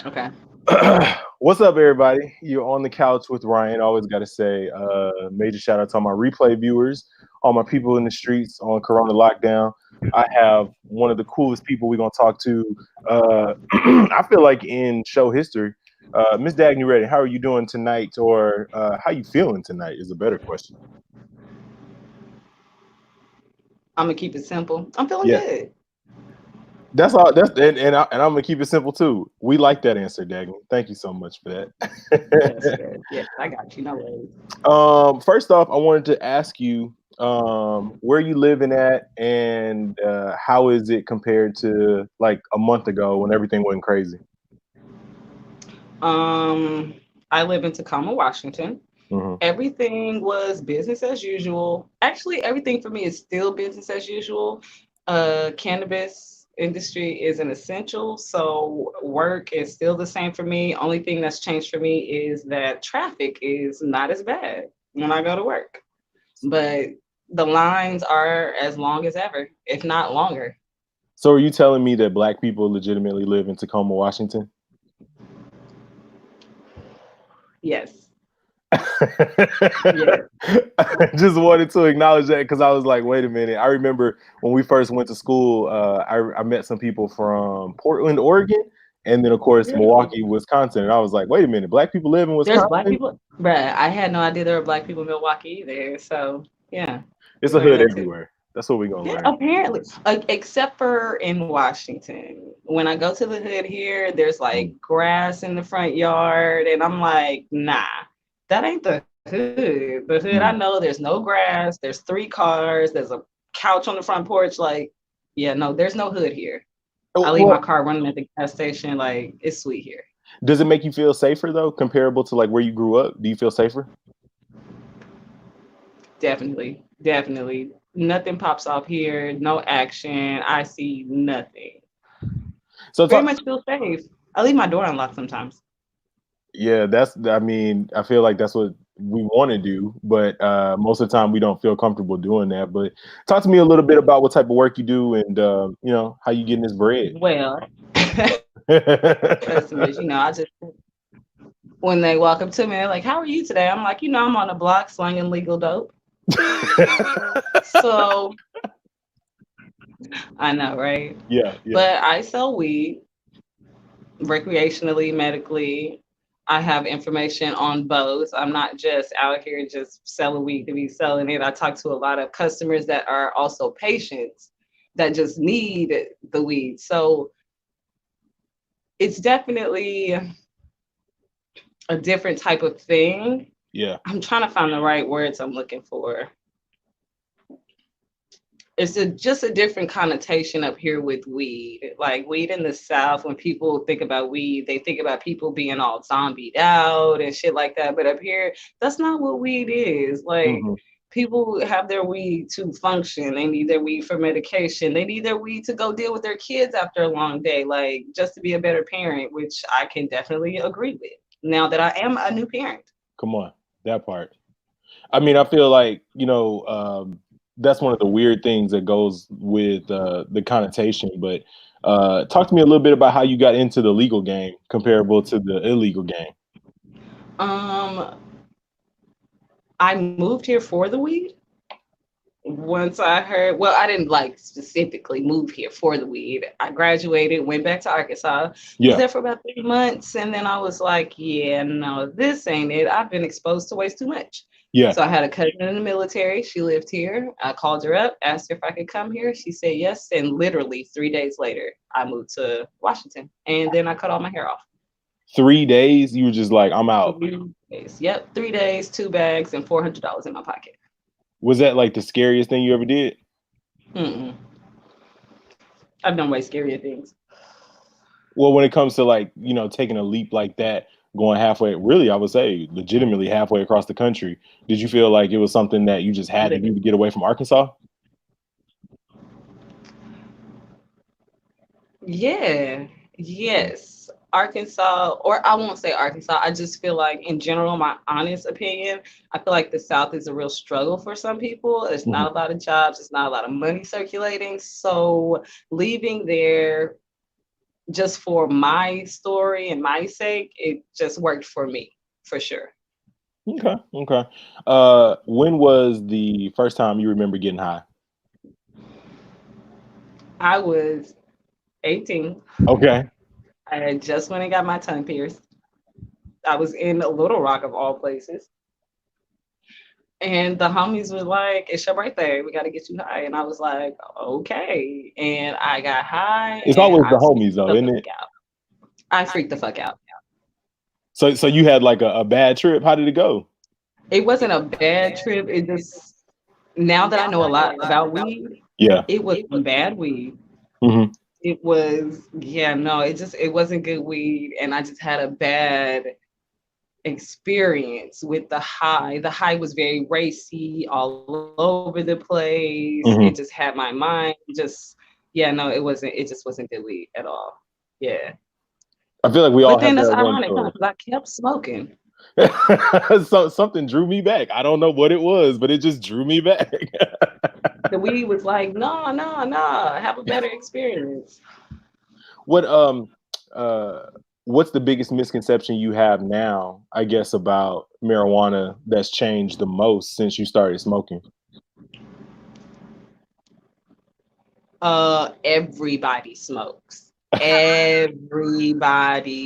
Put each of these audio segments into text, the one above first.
Okay. What's up, everybody? You're on the couch with Ryan. Always got to say, major shout out to all my replay viewers, all my people in the streets on Corona lockdown. I have one of the coolest people we're gonna talk to. I feel like in show history, Miss Dagney Reddin. How are you doing tonight, or how you feeling tonight? Is a better question. I'm gonna keep it simple. I'm feeling Yeah, good. that's all. And I'm gonna keep it simple too. We like that answer, Dagney. Thank you so much for Yes, that. yes, yes. I got you. No worries. First off, I wanted to ask you where you living at, and how is it compared to like a month ago when everything went crazy? Um, I live in Tacoma, Washington. Hmm. Everything was business as usual. Actually, everything for me is still business as usual. Cannabis industry is an essential, so work is still the same for me. Only thing that's changed for me is that traffic is not as bad when I go to work, but the lines are as long as ever, if not longer. So, are you telling me that Black people legitimately live in Tacoma, Washington? Yes, yes. I just wanted to acknowledge that because I was like, wait a minute. I remember when we first went to school, I met some people from Portland, Oregon, and then, of course, Really? Milwaukee, Wisconsin. And I was like, wait a minute, Black people live in There's black Wisconsin? people, bruh. I had no idea there were black people in Milwaukee either. So yeah, It's we a learned hood that too. everywhere. That's what we're going to Yeah, learn. apparently, except for in Washington. When I go to the hood here, there's like grass in the front yard, and I'm like, nah, that ain't the hood. The hood, I know Mm. there's no grass. There's three cars. There's a couch on the front porch. Like, yeah, no, there's no hood here. I leave my Well, car running at the gas station. Like, it's sweet here. does it make you feel safer though, comparable to like where you grew up? Do you feel safer? Definitely, definitely. Nothing pops off here. No action. I see nothing. So Very talk. much feel safe. I leave my door unlocked sometimes. Yeah, that's. I mean, I feel like that's what we want to do, but most of the time we don't feel comfortable doing that. But talk to me a little bit about what type of work you do, and how you getting this bread. Well, customers, I just when they walk up to me, they're like, "How are you today?" I'm like, I'm on the block slanging legal dope. So I know, right? Yeah, yeah. But I sell weed recreationally, medically. I have information on both. I'm not just out here just selling weed to be selling it. I talk to a lot of customers that are also patients that just need the weed. So it's definitely a different type of thing. Yeah. I'm trying to find the right words I'm looking for. It's just a different connotation up here with weed. Like weed in the South, when people think about weed, they think about people being all zombied out and shit like that. But up here, that's not what weed is. Like Hmm. people have their weed to function. They need their weed for medication. They need their weed to go deal with their kids after a long day, like just to be a better parent, which I can definitely agree with now that I am a new parent. Come on, that part. I mean, I feel like that's one of the weird things that goes with the connotation. But talk to me a little bit about how you got into the legal game, comparable to the illegal game. Um, I moved here for the weed. Once I heard, well, I didn't like specifically move here for the weed. I graduated, went back to Arkansas, was Yeah, there for about 3 months, and then I was like, yeah, no, this ain't it. I've been exposed to ways too much. yeah. So I had a cousin in the military. She lived here. I called her up, asked her if I could come here. She said yes. And literally 3 days later, I moved to Washington. And then I cut all my hair off. 3 days, you were just like, I'm out. 3 days. Yep. 3 days, two bags, and $400 in my pocket. Was that like the scariest thing you ever did? Mm-mm. I've done way scarier things. Well, when it comes to like, taking a leap like that, going halfway, really, I would say legitimately halfway across the country, did you feel like it was something that you just had to do to Living. get away from Arkansas? Yeah, yes. Arkansas, or I won't say Arkansas, I just feel like, in general, my honest opinion, I feel like the South is a real struggle for some people. There's Mhm. not a lot of jobs, there's not a lot of money circulating. So leaving there just for my story and my sake, it just worked for me, for sure. Okay. Okay. When was the first time you remember getting high? I was 18. Okay. I had just went and got my tongue pierced. I was in Little Rock of all places. And the homies were like, "It's your birthday. We got to get you high." And I was like, "Okay." And I got high It's and always I the freaked homies though, the isn't fuck it? out. I freaked the fuck out. So you had like a bad trip. How did it go? It wasn't a bad trip. It just, now that I know a lot about weed, Yeah. it was some bad weed. Hmm. It was, yeah, no, it wasn't good weed. And I just had a bad experience with the high. The high was very racy, all over the place. It just Hmm. had my mind just, yeah, no, it just wasn't good weed at all. Yeah. I feel like we But all then have that's that one ironic, huh? story. Because I kept smoking. So something drew me back. I don't know what it was, but it just drew me back. The weed was like, no, no, no, have a better experience. What uh what's the biggest misconception you have now, I guess, about marijuana that's changed the most since you started smoking? Everybody smokes. Everybody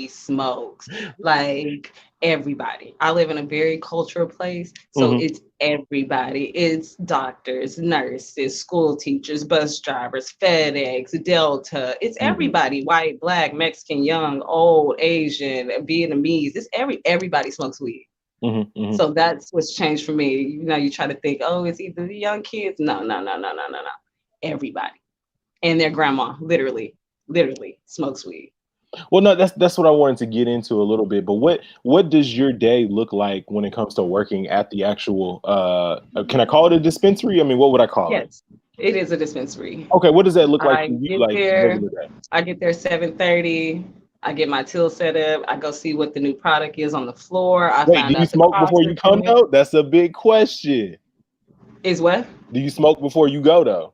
smokes. Like everybody. I live in a very cultural place, so Hmm. it's everybody. It's doctors, nurses, school teachers, bus drivers, FedEx, Delta. It's Hmm. everybody. White, black, Mexican, young, old, Asian, Vietnamese. It's everybody smokes weed. Hmm. Hmm. So that's what's changed for me. You know, you try to think, oh, it's either the young kids. No, no, no, no, no, no, no. Everybody and their grandma literally smokes weed. Well, no, that's what I wanted to get into a little bit. But what does your day look like when it comes to working at the actual can I call it a dispensary? I mean, what would I call it? Yes, it is a dispensary. Okay, what does that look like I for you, get like there, regular day? I get there 7:30. I get my till set up. I go see what the new product is on the floor. I Wait, do find you out the smoke cost before you come though? That's a big question. is what? Do you smoke before you go though?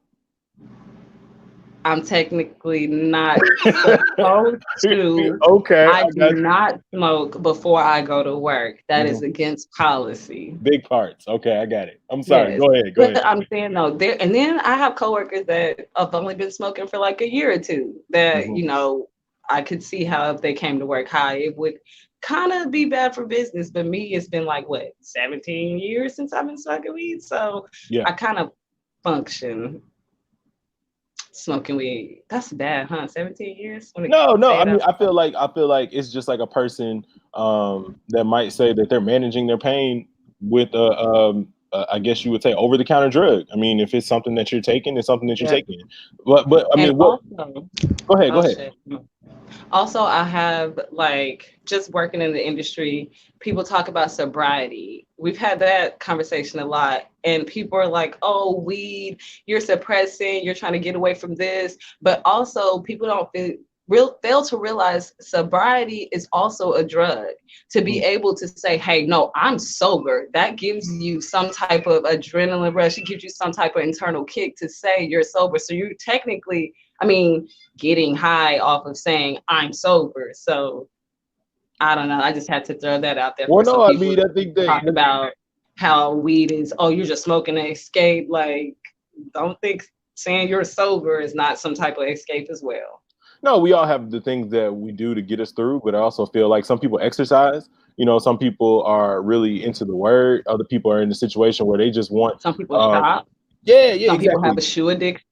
I'm technically not supposed to. Okay, I I do got you. not smoke before I go to work. That is Mhm. against policy. Big parts. Okay, I got it. I'm sorry. Yes. Go ahead. Go ahead. But I'm saying no, there, and then I have coworkers that have only been smoking for like a year or two that, Mhm. you know, I could see how if they came to work high, it would kind of be bad for business. But me, it's been like what, 17 years since I've been smoking weed. So Yeah. I kind of function smoking weed. That's bad, huh? 17 years? When it No, no. say I it mean, out loud. I feel like it's just like a person that might say that they're managing their pain with I guess you would say over the counter drug. I mean, if it's something that you're taking, it's something that you're Yeah. taking. But I And mean, what? also, Go ahead. Go oh ahead. shit. Also, I have like just working in the industry, people talk about sobriety. We've had that conversation a lot, and people are like, oh, weed, you're suppressing, you're trying to get away from this. But also, people don't fail to realize sobriety is also a drug. To be Mm. able to say, hey, no, I'm sober, that gives you some type of adrenaline rush. It gives you some type of internal kick to say you're sober. So you technically, I mean, getting high off of saying I'm sober. So I don't know. I just had to throw that out there Well, for no. some I people mean, I to think that talk about how weed is, oh, you're just smoking to escape. Like, don't think saying you're sober is not some type of escape as well. no, we all have the things that we do to get us through, but I also feel like some people exercise. You know, some people are really into the word. Other people are in a situation where they just want. Some people Um, shop. yeah, yeah, Some people have exactly. a shoe addiction.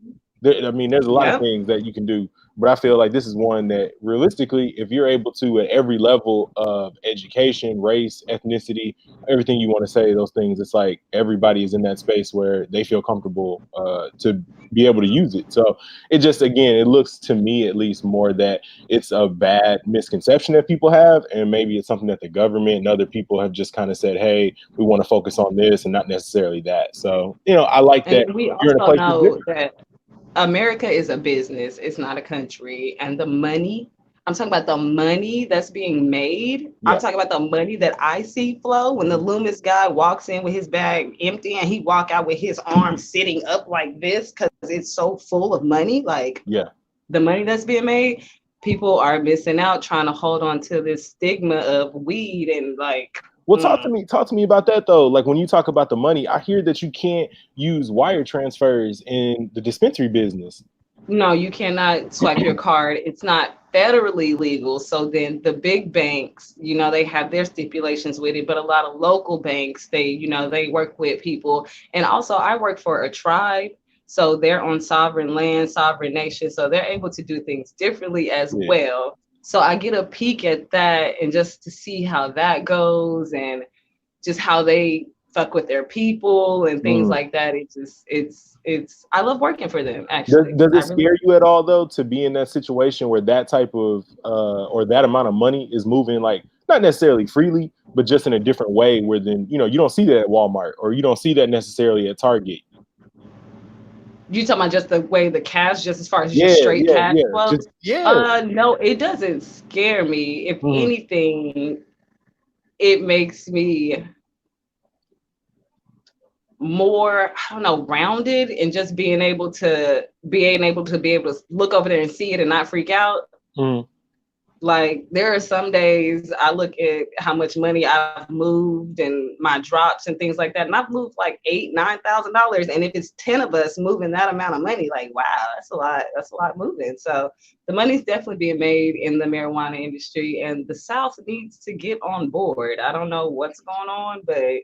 I mean, there's a lot of Yep. things that you can do, but I feel like this is one that realistically, if you're able to at every level of education, race, ethnicity, everything you want to say, those things, it's like everybody is in that space where they feel comfortable to be able to use it. So it just, again, it looks to me at least more that it's a bad misconception that people have, and maybe it's something that the government and other people have just kind of said, hey, we want to focus on this and not necessarily that. So, you know, I like And that then we you're in a also place that's know different. that America is a business, it's not a country. And the money, I'm talking about the money that's being made. I'm Yeah. talking about the money that I see flow when the Loomis guy walks in with his bag empty and he walk out with his arm sitting up like this because it's so full of money. Like Yeah. the money that's being made, people are missing out trying to hold on to this stigma of weed and like. Well, talk to me about that though. Like when you talk about the money, I hear that you can't use wire transfers in the dispensary business. No, you cannot swipe your card. It's not federally legal. So then the big banks, they have their stipulations with it, but a lot of local banks, they work with people. And also, I work for a tribe. So they're on sovereign land, sovereign nation. So they're able to do things differently as well. So I get a peek at that and just to see how that goes and just how they fuck with their people and things like that. It's I love working for them actually. Does it scare you at all though to be in that situation where that type of or that amount of money is moving, like not necessarily freely, but just in a different way where then you don't see that at Walmart or you don't see that necessarily at Target? You talking about just the way the cash, just as far as just straight cash flow? No, it doesn't scare me. If anything, it makes me more, I don't know, rounded and just being able to look over there and see it and not freak out. Like there are some days I look at how much money I've moved and my drops and things like that, and I've moved like $8,000-9,000, and if it's 10 of us moving that amount of money, like wow, that's a lot. That's a lot moving. So the money's definitely being made in the marijuana industry, and the South needs to get on board. I don't know what's going on, but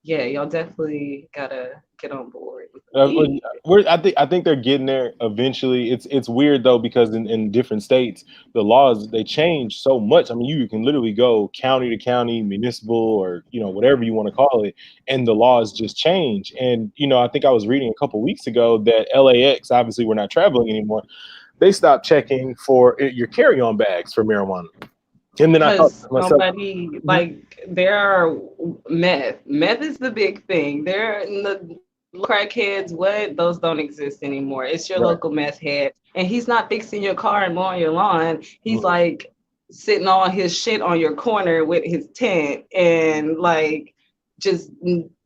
yeah, y'all definitely gotta get on board. I think they're getting there eventually. It's weird though because in different states the laws they change so much. I mean, you can literally go county to county, municipal, or whatever you want to call it, and the laws just change. And I think I was reading a couple weeks ago that LAX, obviously we're not traveling anymore, they stopped checking for your carry-on bags for marijuana. And then I thought to myself, like there are meth. Meth is the big thing. There in the crackheads, those don't exist anymore. It's your local meth head, and he's not fixing your car and mowing your lawn. He's like sitting on his shit on your corner with his tent and like just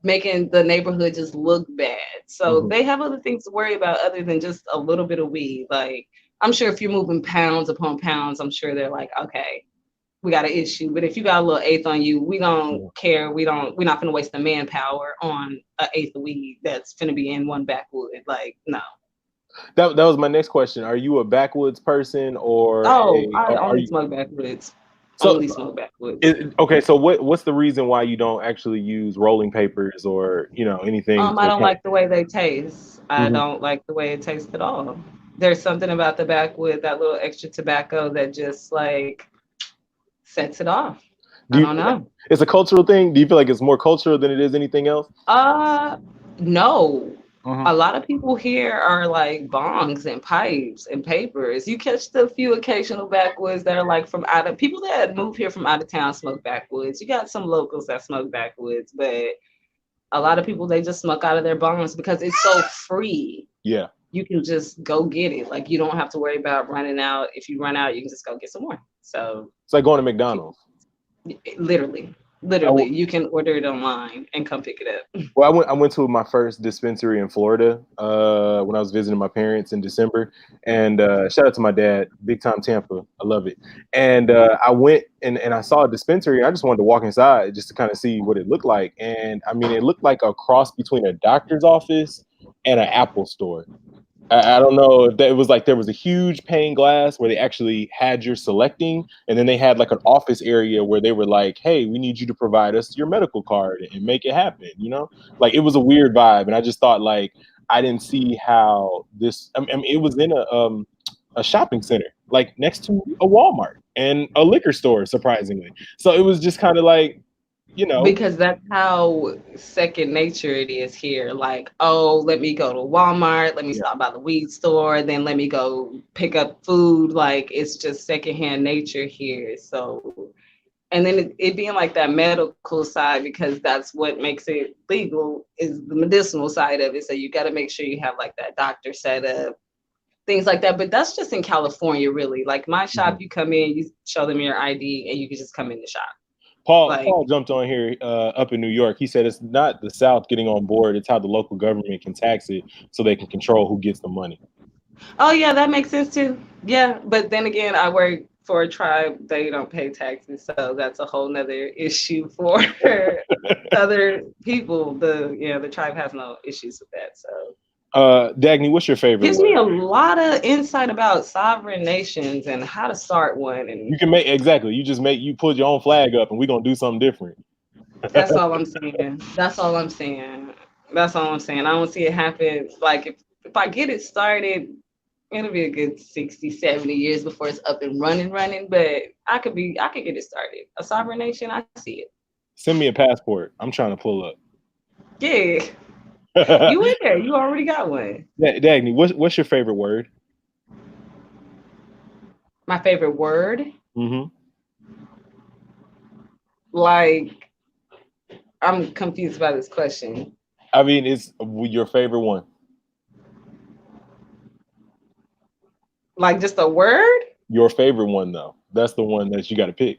making the neighborhood just look bad. So they have other things to worry about other than just a little bit of weed. Like I'm sure if you're moving pounds upon pounds, I'm sure they're like, okay, we got an issue. But if you got a little eighth on you, we don't care. We're not gonna waste the manpower on an eighth of weed that's gonna be in one backwood. Like, no. That was my next question. Are you a backwoods person or I only smoke backwoods. Only smoke backwoods. Okay, so what's the reason why you don't actually use rolling papers or anything? I don't like the way they taste. I don't like the way it tastes at all. There's something about the backwood, that little extra tobacco that just like sets it off. I don't know. It's a cultural thing. Do you feel like it's more cultural than it is anything else? No. A lot of people here are like bongs and pipes and papers. You catch the few occasional backwoods that are like people that move here from out of town smoke backwoods. You got some locals that smoke backwoods, but a lot of people, they just smoke out of their bongs because it's so free. Yeah. You can just go get it. Like you don't have to worry about running out. If you run out, you can just go get some more. So it's like going to McDonald's. Literally, you can order it online and come pick it up. Well, I went to my first dispensary in Florida when I was visiting my parents in December, and shout out to my dad, big time Tampa, I love it. And I went and I saw a dispensary, and I just wanted to walk inside just to kind of see what it looked like. And I mean, it looked like a cross between a doctor's office and an Apple store. I don't know if it was like there was a huge pane glass where they actually had your selecting, and then they had like an office area where they were like, hey, we need you to provide us your medical card and make it happen, like it was a weird vibe. And I just thought like I didn't see how this, I mean it was in a shopping center like next to a Walmart and a liquor store, surprisingly. So it was just kind of like, because that's how second nature it is here. Like, oh, let me go to Walmart, let me stop by the weed store, then let me go pick up food. Like it's just secondhand nature here. So, and then it being like that medical side, because that's what makes it legal, is the medicinal side of it. So you got to make sure you have like that doctor set up, things like that. But that's just in California, really. Like my shop, you come in, you show them your ID, and you can just come in the shop. Paul jumped on here up in New York. He said it's not the South getting on board. It's how the local government can tax it so they can control who gets the money. Oh yeah, that makes sense too. Yeah, but then again, I work for a tribe. They don't pay taxes, so that's a whole nother issue for other people. The tribe has no issues with that. So Dagney, what's your favorite gives me word? a lot of insight about sovereign nations and how to start one. You And can make exactly. You put your own flag up, and we're gonna do something different. that's all I'm saying. That's all I'm saying. That's all I'm saying. I don't see it happen. Like if I get it started, it'll be a good 60, 70 years before it's up and running. But I could get it started. A sovereign nation, I see it. Send me a passport. I'm trying to pull up. Yeah. You in there. You already got one. Dagney, what's your favorite word? My favorite word, Mm-hmm. like I'm confused by this question. I mean, it's your favorite one. Like just a word? Your favorite one, though. That's the one that you got to pick.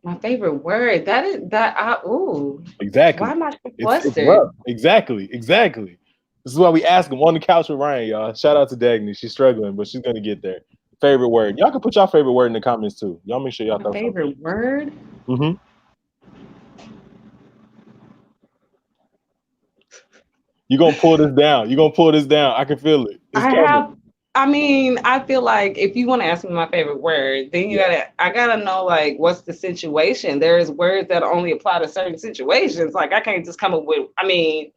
My favorite word. That is that I ooh. Why Exactly. am I so It's flustered? rough. Exactly. This is why we ask them on the couch with Ryan, y'all. Shout out to Dagney. She's struggling, but she's gonna get there. Favorite word. Y'all can put y'all favorite word in the comments too. Y'all make sure y'all My throw something. favorite word? Mm-hmm. You're gonna pull this down. You're gonna pull this down. I can feel it. It's I coming. have I mean, I feel like if you want to ask me my favorite word, then Yeah. I gotta know like what's the situation. There's words that only apply to certain situations. Like I can't just come up with I mean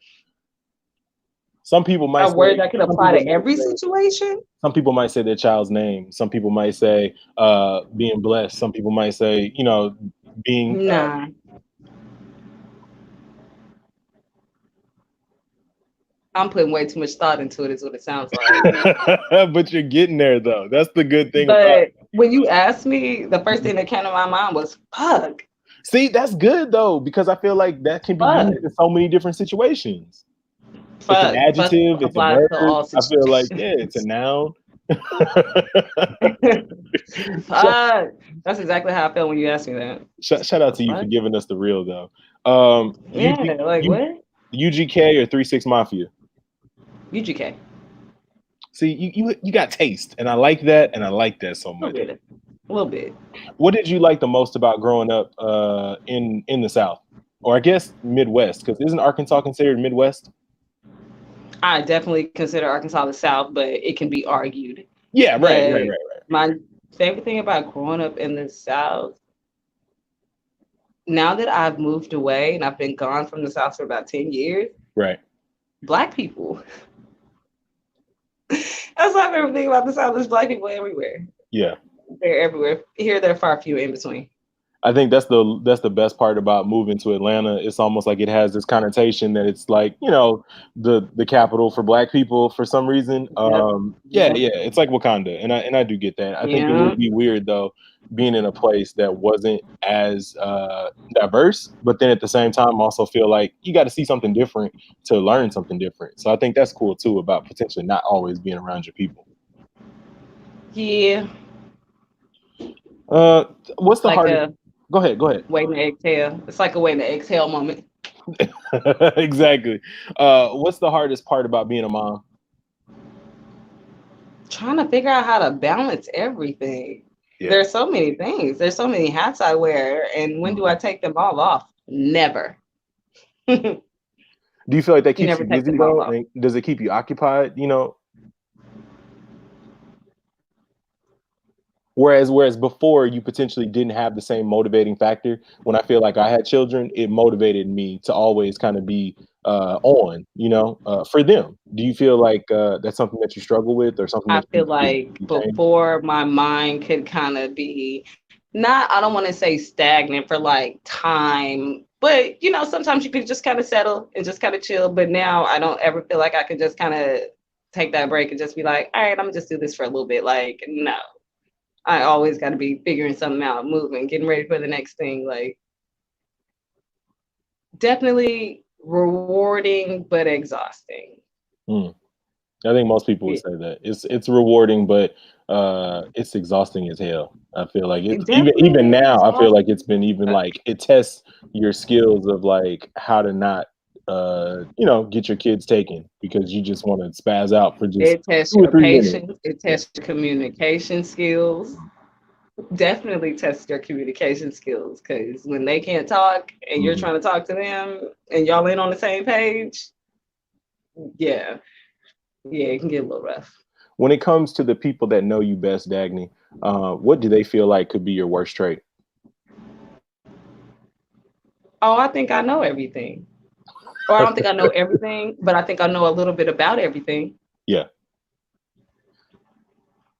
Some people might a word say. that could Some apply people to might every say. situation. Some people might say their child's name. Some people might say being blessed. Some people might say being. Nah. I'm putting way too much thought into it, is what it sounds like. But you're getting there though. That's the good thing about But when you asked me, the first thing that came to my mind was fuck. See, that's good though, because I feel like that can be Fuck. used in so many different situations. It's an Fuck adjective, it's a applies verb. to all I feel like, yeah, it's a situations. noun. shout, Fuck. That's exactly how I felt when you asked me that. shout out The to you for fuck? giving us the real though. Yeah, like what? UGK or 3 6 Mafia. UGK. See, you got taste, and I like that, and I like that so A little much. bit. A little bit. What did you like the most about growing up in the South, or I guess Midwest? Because isn't Arkansas considered Midwest? I definitely consider Arkansas the South, but it can be argued. Yeah, But right. my favorite thing about growing up in the South, now that I've moved away and I've been gone from the South for about 10 years, Right. Black people. That's my favorite thing about the South is Black people everywhere. Yeah. They're everywhere. Here, they're far few in between. I think that's the best part about moving to Atlanta. It's almost like it has this connotation that it's like the capital for Black people for some reason. Yep. Yeah, Yep. it's like Wakanda, and I do get that. I think it Yeah. would be weird though being in a place that wasn't as diverse, but then at the same time also feel like you got to see something different to learn something different. So I think that's cool too about potentially not always being around your people. Yeah. Uh, what's It's the like hardest? a Go ahead. Go ahead. waiting to exhale. It's like a waiting to exhale moment. Exactly. What's the hardest part about being a mom? Trying to figure out how to balance everything. Yeah. There's so many things. There's so many hats I wear. And when do I take them all off? Never. You Do you feel like that keeps never you take busy them all though? off. And does it keep you occupied? Whereas before you potentially didn't have the same motivating factor. When I feel like I had children, it motivated me to always kind of be for them. Do you feel like that's something that you struggle with, or something I that feel you like change? before my mind could kind of be not, I don't want to say stagnant for like time, but sometimes you could just kind of settle and just kind of chill. But now I don't ever feel like I could just kind of take that break and just be like, all right, I'm gonna just do this for a little bit. Like, no, I always got to be figuring something out, moving, getting ready for the next thing. Like, definitely rewarding, but exhausting. Mm. I think most people would Yeah. say that it's rewarding, but it's exhausting as hell. I feel like It it's definitely even now. I feel exhausting. like it's been even like it tests your skills of like how to not get your kids taken because you just want to spaz out for just It tests 2 or your 3 minutes. patience. It Yeah. tests your communication skills. Definitely test your communication skills because when they can't talk and you're Mhm. trying to talk to them and y'all ain't on the same page, yeah, yeah, it can get a little rough. When it comes to the people that know you best, Dagney, what do they feel like could be your worst trait? Oh, I think I know everything. Or I don't think I know everything, but I think I know a little bit about everything. Yeah.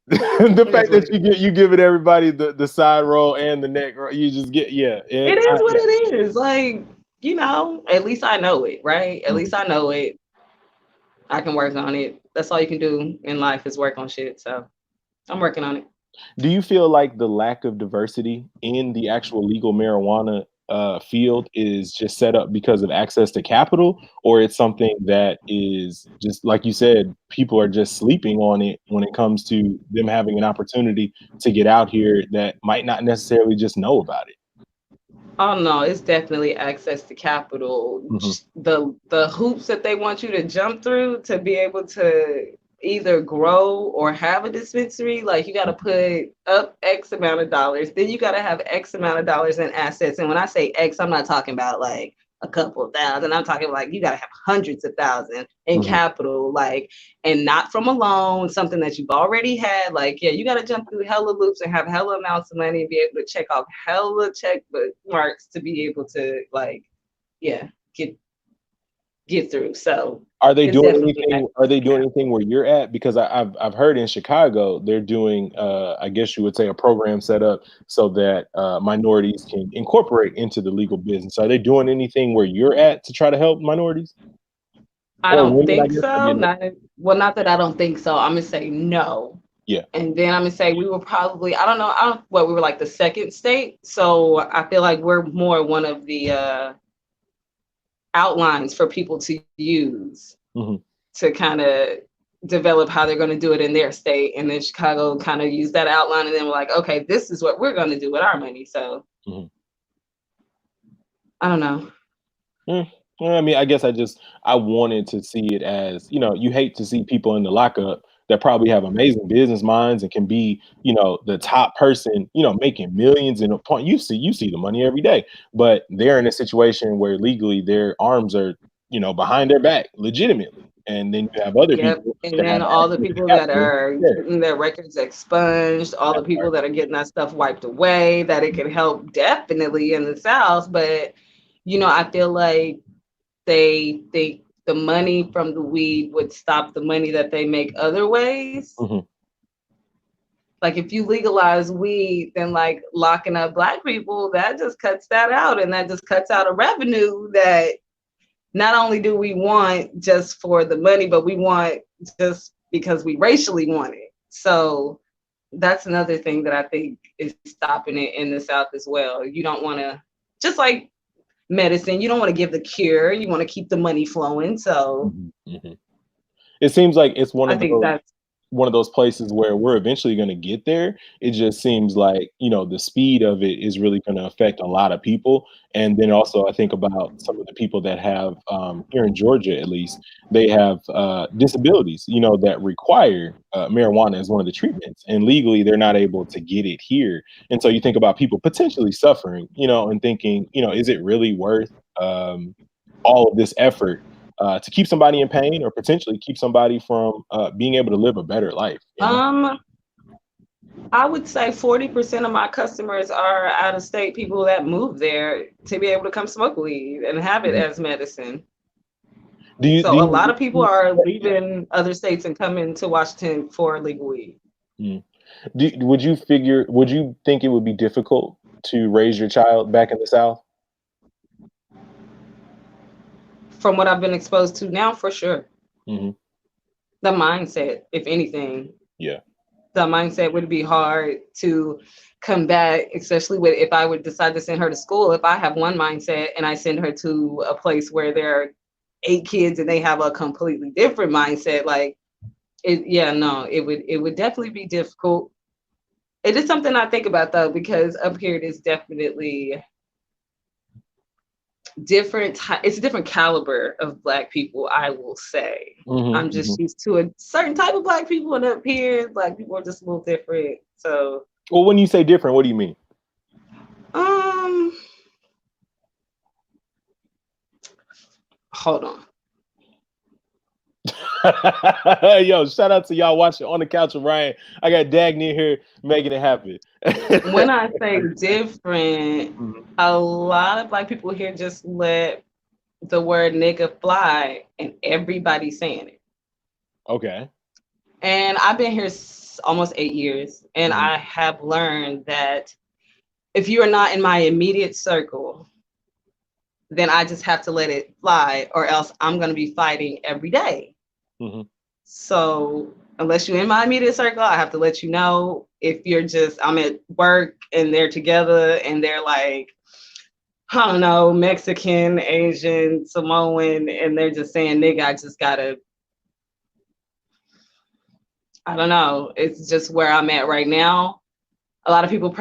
The It is fact what that it is. you giving everybody the side roll and the neck roll, you just get It is what yeah. it is. Like, at least I know it, right? At Mhm. least I know it. I can work on it. That's all you can do in life is work on shit. So I'm working on it. Do you feel like the lack of diversity in the actual legal marijuana field is just set up because of access to capital, or it's something that is just like you said, people are just sleeping on it when it comes to them having an opportunity to get out here that might not necessarily just know about it? Oh no, it's definitely access to capital. Hmm. The hoops that they want you to jump through to be able to either grow or have a dispensary, like you got to put up X amount of dollars, then you got to have X amount of dollars in assets. And when I say X, I'm not talking about like a couple of thousand. I'm talking like you got to have hundreds of thousands in Hmm. capital, like, and not from a loan, something that you've already had. Like, yeah, you got to jump through hella loops and have hella amounts of money and be able to check off hella checkbook marks to be able to, like, yeah, get through. So Are they it's doing definitely anything? Are they doing yeah. anything where you're at? Because I've heard in Chicago they're doing, I guess you would say, a program set up so that minorities can incorporate into the legal business. Are they doing anything where you're at to try to help minorities I or don't women? I think guess. so. Not that I don't think so. I'm gonna say no. Yeah. And then I'm gonna say we were probably, I don't know, we were like the second state. So I feel like we're more one of the outlines for people to use Hmm. to kind of develop how they're going to do it in their state. And then Chicago kind of used that outline and then we're like, okay, this is what we're going to do with our money. So Hmm. I don't know. Well, I mean, I guess I wanted to see it as, you hate to see people in the lockup that probably have amazing business minds and can be, the top person, making millions in a point. You see the money every day, but they're in a situation where legally their arms are, behind their back legitimately. And then you have other Yep. people And that then have all the access to people that capital. are Yeah, getting their records expunged, all the that people part. that are getting that stuff wiped away, that it can help definitely in the South. But, I feel like they think the money from the weed would stop the money that they make other ways. Hmm. Like if you legalize weed, then like locking up Black people, that just cuts that out, and that just cuts out a revenue that not only do we want just for the money, but we want just because we racially want it. So that's another thing that I think is stopping it in the South as well. You don't want to, just like medicine, you don't want to give the cure, you want to keep the money flowing. So Hmm. Hmm. It seems like it's one I of think those that's one of those places where we're eventually going to get there. It just seems like, the speed of it is really going to affect a lot of people. And then also, I think about some of the people that have, here in Georgia, at least, they have disabilities, that require marijuana as one of the treatments. And legally, they're not able to get it here. And so you think about people potentially suffering, and thinking, is it really worth all of this effort to keep somebody in pain or potentially keep somebody from being able to live a better life. um I would say 40% of my customers are out of state people that move there to be able to come smoke weed and have it Mhm. as medicine. Do you So do a lot of people you, are yeah. leaving other states and coming to Washington for legal weed. Mm. Would you think it would be difficult to raise your child back in the South? From what I've been exposed to now, for sure. Hmm. The mindset, if anything, Yeah. the mindset would be hard to combat, especially with if I would decide to send her to school. If I have one mindset and I send her to a place where there are 8 kids and they have a completely different mindset, like it would definitely be difficult. It is something I think about though, because up here it is definitely it's a different caliber of Black people, I will say. I'm just used to a certain type of Black people, and up here, Black people are just a little different. So, well, when you say different, what do you mean? Hold on. Yo, shout out to y'all watching On the Couch with Ryan. I got Dagney here making it happen. When I say different, a lot of Black people here just let the word nigga fly, and everybody's saying it. Okay. And I've been here almost 8 years, and I have learned that if you are not in my immediate circle, then I just have to let it fly, or else I'm going to be fighting every day. So unless you're in my immediate circle, I have to let you know. If I'm at work and they're together and they're like, I don't know, Mexican, Asian, Samoan, and they're just saying nigga, I just gotta, I don't know. It's just where I'm at right now. A lot of people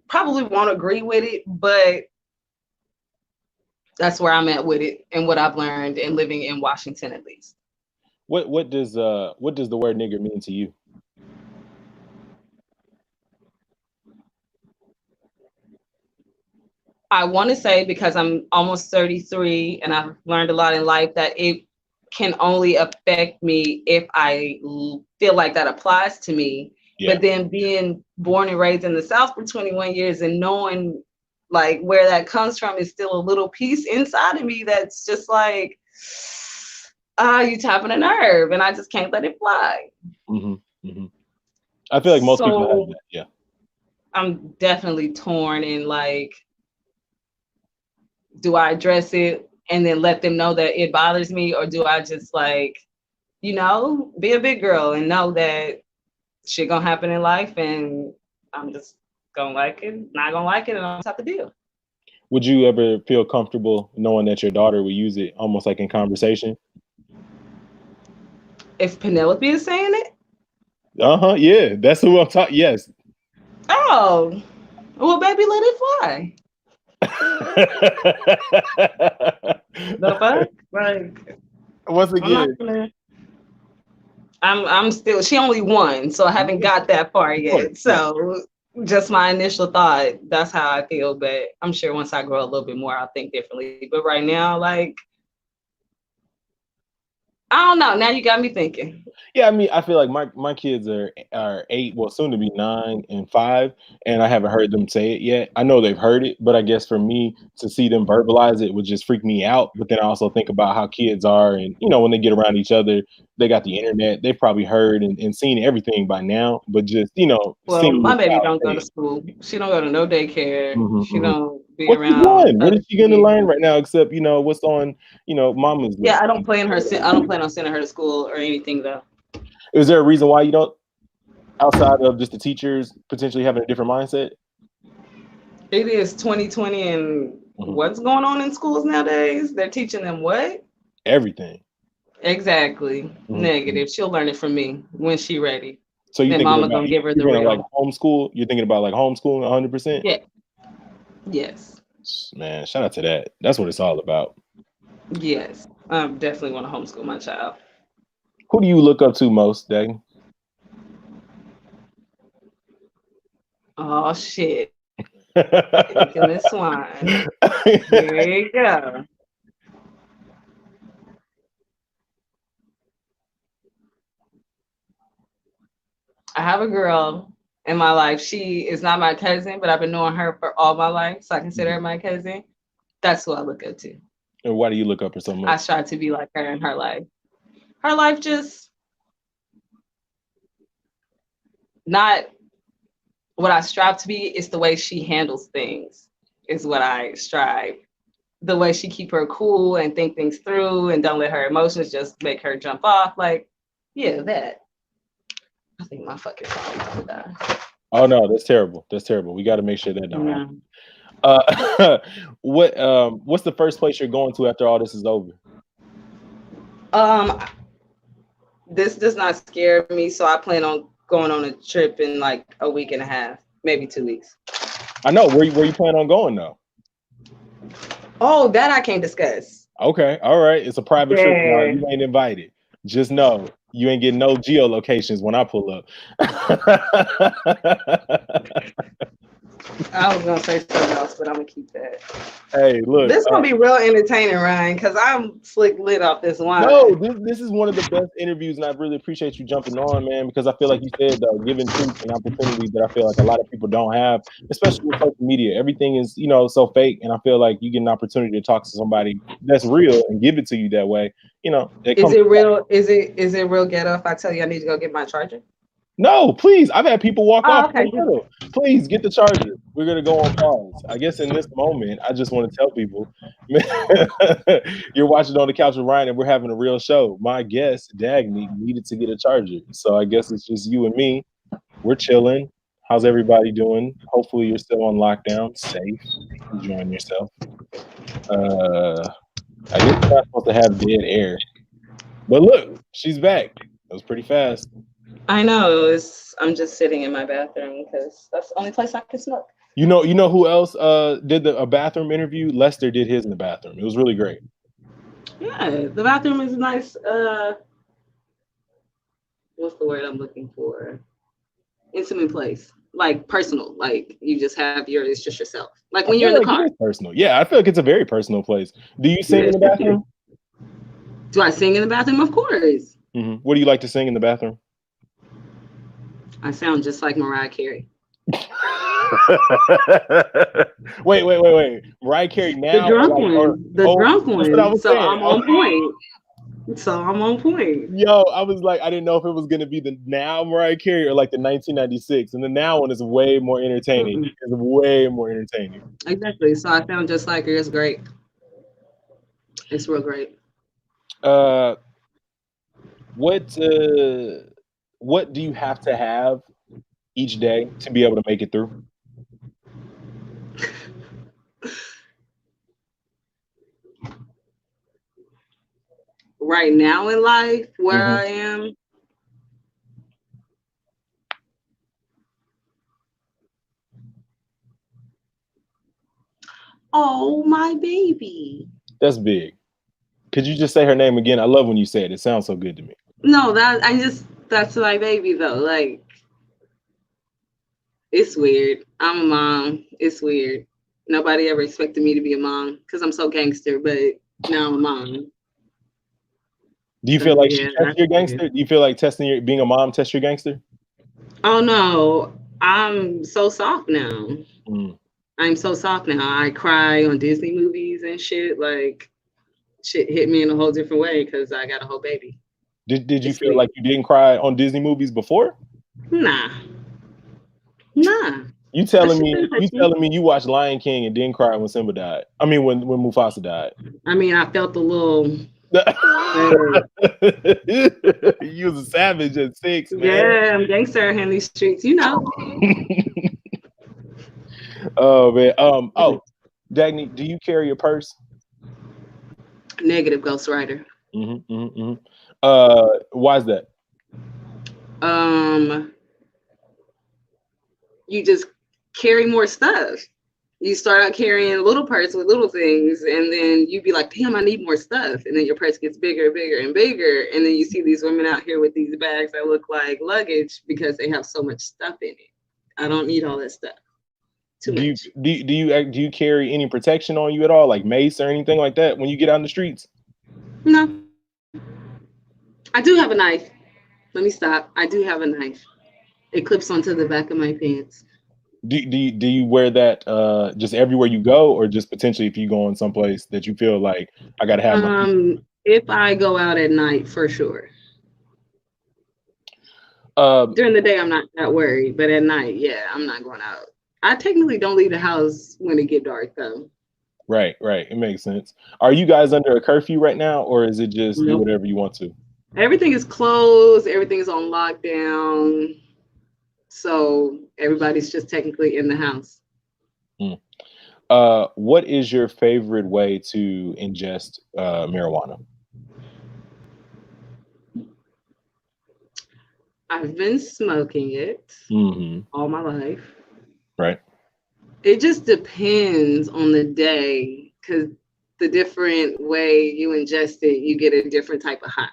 probably won't agree with it, but that's where I'm at with it and what I've learned in living in Washington, at least. What does the word nigger mean to you? I want to say, because I'm almost 33 and I've learned a lot in life, that it can only affect me if I feel like that applies to me. Yeah. But then being born and raised in the South for 21 years and knowing like where that comes from is still a little piece inside of me that's just like, you tapping a nerve, and I just can't let it fly. I feel like most people have that. Yeah. I'm definitely torn in like, do I address it and then let them know that it bothers me, or do I just like, be a big girl and know that shit gonna happen in life and I'm just gonna like it, not gonna like it, and I'll just have to deal. Would you ever feel comfortable knowing that your daughter would use it almost like in conversation? If Penelope is saying it? Yeah, that's who I'm talking. Yes. Oh, well, baby, let it fly. The fuck? Like, once again, I'm still, she only won, so I haven't got that far yet. So just my initial thought, that's how I feel. But I'm sure once I grow a little bit more, I'll think differently. But right now, like, I don't know. Now you got me thinking. Yeah, I mean, I feel like my kids are 8, well, soon to be 9 and 5, and I haven't heard them say it yet. I know they've heard it, but I guess for me to see them verbalize it would just freak me out. But then I also think about how kids are, and when they get around each other, they got the internet. They've probably heard and seen everything by now. But just well, my baby don't go to school. She don't go to no daycare. She don't be around. What is she going to learn right now except what's on mama's list? Yeah, I don't plan on sending her to school or anything though. Is there a reason why you don't, outside of just the teachers potentially having a different mindset? It is 2020, and what's going on in schools nowadays? They're teaching them what? Everything. Exactly. Negative. She'll learn it from me when she's ready. So you think mama gonna give her the real. Like homeschool? You're thinking about like homeschooling 100%? Yeah. Yes. Man, shout out to that. That's what it's all about. Yes. I definitely want to homeschool my child. Who do you look up to most, Dagney? Oh shit. Taking this swine. Here you go. I have a girl in my life. She is not my cousin, but I've been knowing her for all my life, so I consider her my cousin. That's who I look up to. And why do you look up for so much? I strive to be like her in her life. Her life just not what I strive to be. It's the way she handles things is what I strive. The way she keep her cool and think things through and don't let her emotions just make her jump off. Like, yeah, that. I think my fucking phone is gonna die. Oh no, that's terrible. That's terrible. We got to make sure that don't happen. What's the first place you're going to after all this is over? This does not scare me, so I plan on going on a trip in like a week and a half, maybe 2 weeks. I know. Where you plan on going though? Oh, that I can't discuss. Okay, all right. It's a private trip, y'all. Yeah. You ain't invited. Just know you ain't getting no geolocations when I pull up. I was gonna say something else, but I'm gonna keep that. Hey, look. This gonna be real entertaining, Ryan, because I'm slick lit off this No, wine. this is one of the best interviews, and I really appreciate you jumping on, man, because I feel like you said giving truth and opportunity that I feel like a lot of people don't have, especially with social media. Everything is, so fake, and I feel like you get an opportunity to talk to somebody that's real and give it to you that way. It Is comes. it real? Is it real ghetto if I tell you I need to go get my charger? No, please. I've had people walk off Oh, in okay. the middle. Please get the charger. We're gonna go on pause. I guess in this moment, I just want to tell people, you're watching On the Couch with Ryan, and we're having a real show. My guest, Dagney, needed to get a charger, so I guess it's just you and me. We're chilling. How's everybody doing? Hopefully, you're still on lockdown, safe, enjoying yourself. I guess we're not supposed to have dead air, but look, she's back. That was pretty fast. I know. I'm just sitting in my bathroom because that's the only place I can smoke. You know who else did a bathroom interview? Lester did his in the bathroom. It was really great. Yeah, the bathroom is a nice. What's the word I'm looking for? Intimate place, like personal. Like you just have it's just yourself. Like I when you're feel in the like it car. is personal. Yeah, I feel like it's a very personal place. Do you sing in the bathroom? Do I sing in the bathroom? Of course. What do you like to sing in the bathroom? I sound just like Mariah Carey. Wait. Mariah Carey The now? drunk one. The drunk That's what I one. was So saying. I'm on point. So I'm on point. Yo, I was like, I didn't know if it was gonna be the now Mariah Carey or like the 1996, and the now one is way more entertaining. Mm-mm. It's way more entertaining. Exactly. So I sound just like her. It's great. It's real great. What do you have to have each day to be able to make it through? Right now in life, where I am, oh my baby. That's big. Could you just say her name again? I love when you say it. It sounds so good to me. No, that's my baby though. Like it's weird. I'm a mom. It's weird. Nobody ever expected me to be a mom because I'm so gangster, but now I'm a mom. Do you So, feel like she yeah, tests your gangster? Do you feel like being a mom tests your gangster? oh no, I'm so soft now. Mm. I'm so soft now. I cry on Disney movies and shit. Like shit hit me in a whole different way because I got a whole baby. Did you It's feel weird. like you didn't cry on Disney movies before? Nah. You That telling shit me didn't you touch me. telling me you watched Lion King and didn't cry when Simba died? I mean when Mufasa died. I mean, I felt a little. You was a savage at 6, man. Yeah, I'm gangster in these streets, you know. Oh man. Dagney, do you carry a purse? Negative ghostwriter. Why is that? You just carry more stuff. You start out carrying a little purse with little things, and then you be like, damn, I need more stuff. And then your purse gets bigger and bigger and bigger. And then you see these women out here with these bags that look like luggage because they have so much stuff in it. I don't need all that stuff. Too much. Do you carry any protection on you at all, like mace or anything like that when you get out in the streets? No. I do have a knife. Let me stop. I do have a knife. It clips onto the back of my pants. Do you wear that just everywhere you go, or just potentially if you go in someplace that you feel like I gotta have my if I go out at night, for sure. During the day I'm not that worried, but at night, yeah, I'm not going out. I technically don't leave the house when it get dark though. Right, it makes sense. Are you guys under a curfew right now, or is it just do whatever you want to? Everything is closed, everything is on lockdown. So everybody's just technically in the house. What is your favorite way to ingest marijuana? I've been smoking it all my life. Right. It just depends on the day, because the different way you ingest it, you get a different type of high.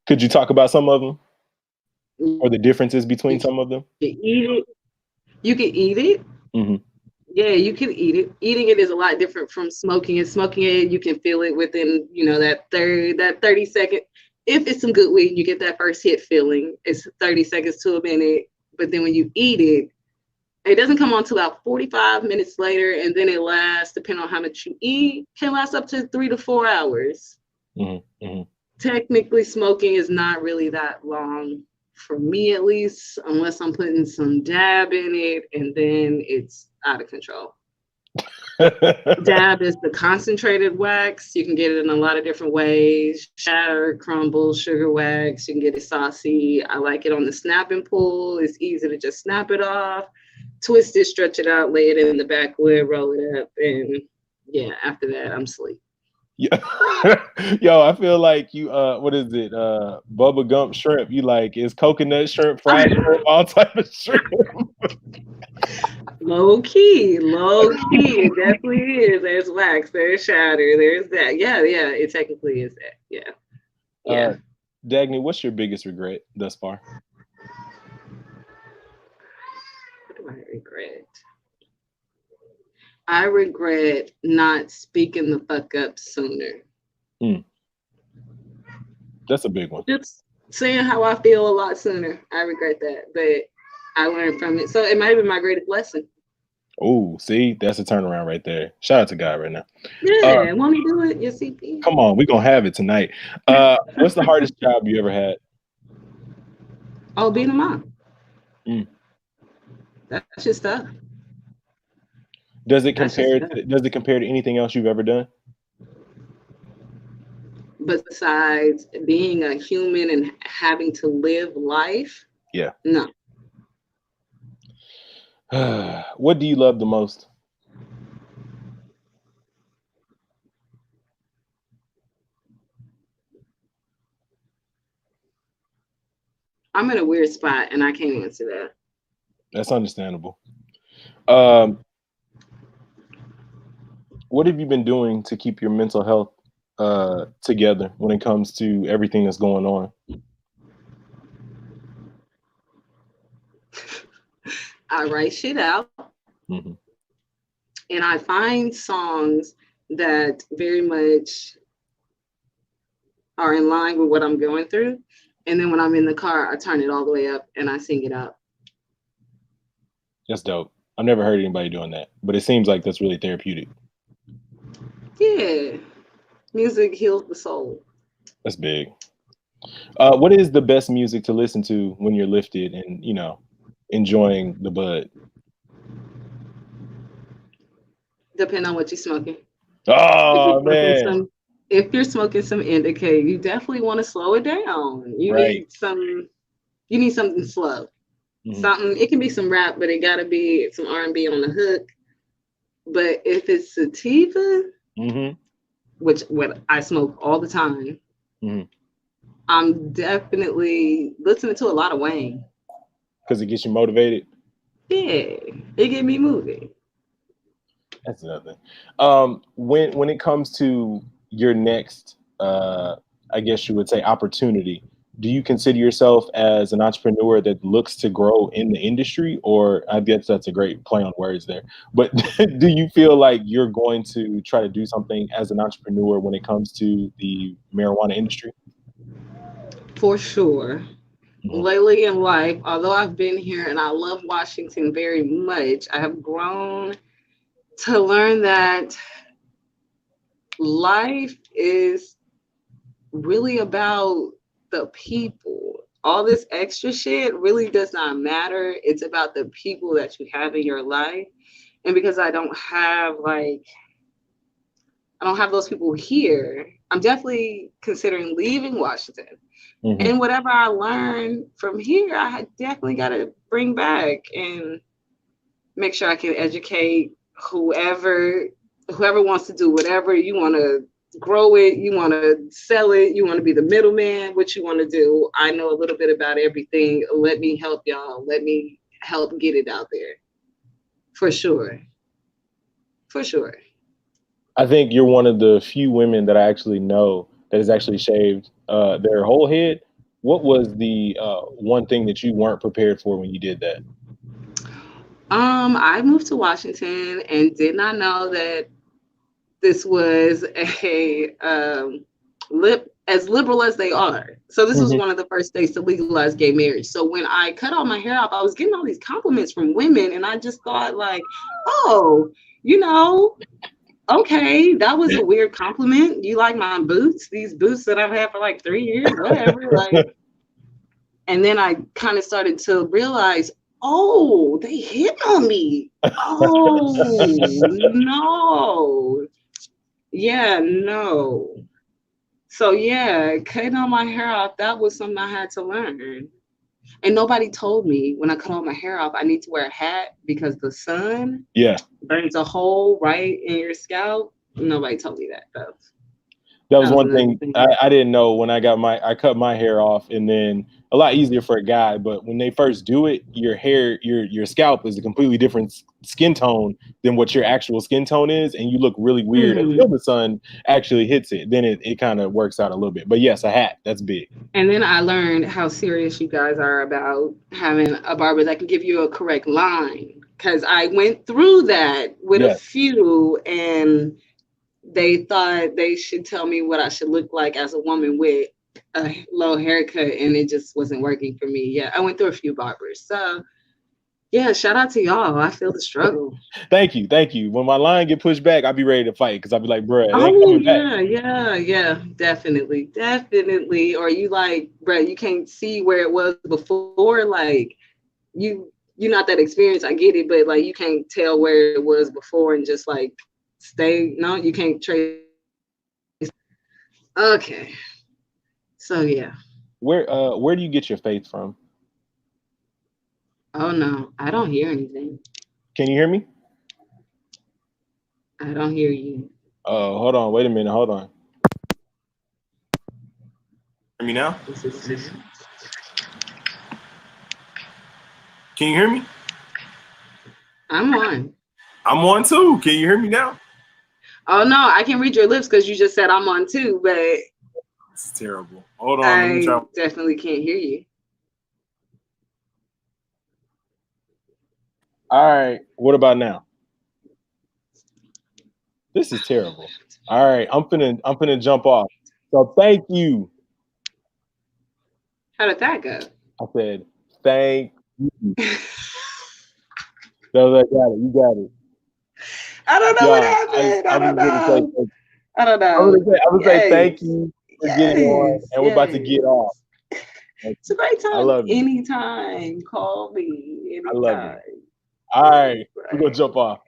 Could you talk about some of them or the differences between You some of them? can eat it. You can eat it. Mm-hmm. Yeah, you can eat it. Eating it is a lot different from smoking it. Smoking it, you can feel it within, that 30 second. If it's some good weed, you get that first hit feeling. It's 30 seconds to a minute. But then when you eat it, it doesn't come on until about 45 minutes later, and then it lasts, depending on how much you eat, can last up to 3 to 4 hours. Mm-hmm. Mm-hmm. Technically, smoking is not really that long, for me at least, unless I'm putting some dab in it, and then it's out of control. Dab is the concentrated wax. You can get it in a lot of different ways. Shatter, crumble, sugar wax. You can get it saucy. I like it on the snap and pull. It's easy to just snap it off, twist it, stretch it out, lay it in the backwood, roll it up, and yeah, after that, I'm asleep. Yeah. Yo, I feel like you what is it? Bubba Gump shrimp. You like is coconut shrimp, fried shrimp, all type of shrimp. Low key, it definitely is. There's wax, there's shatter, there's that. Yeah, it technically is that. Yeah. Dagney, what's your biggest regret thus far? What do I regret? I regret not speaking the fuck up sooner. That's a big one. Just saying how I feel a lot sooner. I regret that, but I learned from it. So it might have been my greatest lesson. Oh, see, that's a turnaround right there. Shout out to God right now. Yeah, won't he do it? Your CP. Come on, we're gonna have it tonight. What's the hardest job you ever had? Oh, being a mom. That's just tough. Does it compare to anything else you've ever done? Besides being a human and having to live life? Yeah. No. What do you love the most? I'm in a weird spot and I can't answer that. That's understandable. What have you been doing to keep your mental health together when it comes to everything that's going on? I write shit out. Mm-hmm. And I find songs that very much are in line with what I'm going through. And then when I'm in the car, I turn it all the way up and I sing it out. That's dope. I've never heard anybody doing that, but it seems like that's really therapeutic. Yeah. Music heals the soul. That's big. What is the best music to listen to when you're lifted and, enjoying the bud? Depending on what you're smoking. Oh, man. If you're smoking some indica, you definitely want to slow it down. You need something slow. Mm-hmm. It can be some rap, but it gotta be some R&B on the hook. But if it's sativa, mm-hmm. which what I smoke all the time, mm-hmm. I'm definitely listening to a lot of Wayne. Because it gets you motivated? Yeah, it get me moving. That's another thing. When it comes to your next, I guess you would say, opportunity, do you consider yourself as an entrepreneur that looks to grow in the industry? Or I guess that's a great play on words there. But do you feel like you're going to try to do something as an entrepreneur when it comes to the marijuana industry? For sure. Mm-hmm. Lately in life, although I've been here and I love Washington very much, I have grown to learn that life is really about the people. All this extra shit really does not matter. It's about the people that you have in your life. And because I don't have those people here, I'm definitely considering leaving Washington. Mm-hmm. And whatever I learn from here, I definitely got to bring back and make sure I can educate whoever wants to do whatever. You want to grow it, you want to sell it, you want to be the middleman, what you want to do. I know a little bit about everything. Let me help y'all. Let me help get it out there. For sure. I think you're one of the few women that I actually know that has actually shaved their whole head. What was the one thing that you weren't prepared for when you did that? I moved to Washington and did not know that this was a as liberal as they are. So this was Hmm. one of the first states to legalize gay marriage. So when I cut all my hair off, I was getting all these compliments from women, and I just thought like, oh, you know, okay, that was a weird compliment. You like my boots? These boots that I've had for like 3 years, whatever. Like, and then I kind of started to realize, oh, they hit on me. Oh no. Yeah, no. So yeah, cutting all my hair off, that was something I had to learn. And nobody told me when I cut all my hair off, I need to wear a hat because the sun Yeah. burns a hole right in your scalp. Nobody told me that though. That was That was one another thing thing. I didn't know when I cut my hair off, and then a lot easier for a guy. But when they first do it, your hair, your scalp is a completely different skin tone than what your actual skin tone is, and you look really weird Mm-hmm. until the sun actually hits it. Then it kind of works out a little bit. But yes, a hat, that's big. And then I learned how serious you guys are about having a barber that can give you a correct line. Because I went through that with a Yes. few, and they thought they should tell me what I should look like as a woman with a low haircut, and it just wasn't working for me. Yeah, I went through a few barbers. So, yeah, shout out to y'all. I feel the struggle. Thank you, thank you. When my line get pushed back, I'll be ready to fight because I'll be like, bruh, it ain't Oh coming back. yeah, definitely, definitely. Or you like, bruh, you can't see where it was before. Like you're not that experienced. I get it, but like you can't tell where it was before and just like stay. No, you can't trace. Okay, so yeah. Where do you get your faith from? Oh no, I don't hear anything. Can you hear me? I don't hear you. Hold on, wait a minute, hold on. Hear me now? This is. Can you hear me? I'm on. I'm on too. Can you hear me now? Oh no, I can read your lips because you just said I'm on too, but It's terrible. Hold on, let me I try. definitely can't hear you. All right, what about now? This is terrible. All right, I'm finna jump off. So thank you. How did that go? I said thank you. So I got it. You got it. I don't know what Y'all, happened. I I'm don't just gonna say know. I don't I'm know. gonna say I'm gonna say thank Yes. you for getting on, Yes. and we're about to Yes. get off. It's a great I time. love you. Anytime. Call me. I love you. Anytime. All Right. right, we're gonna Right. jump off.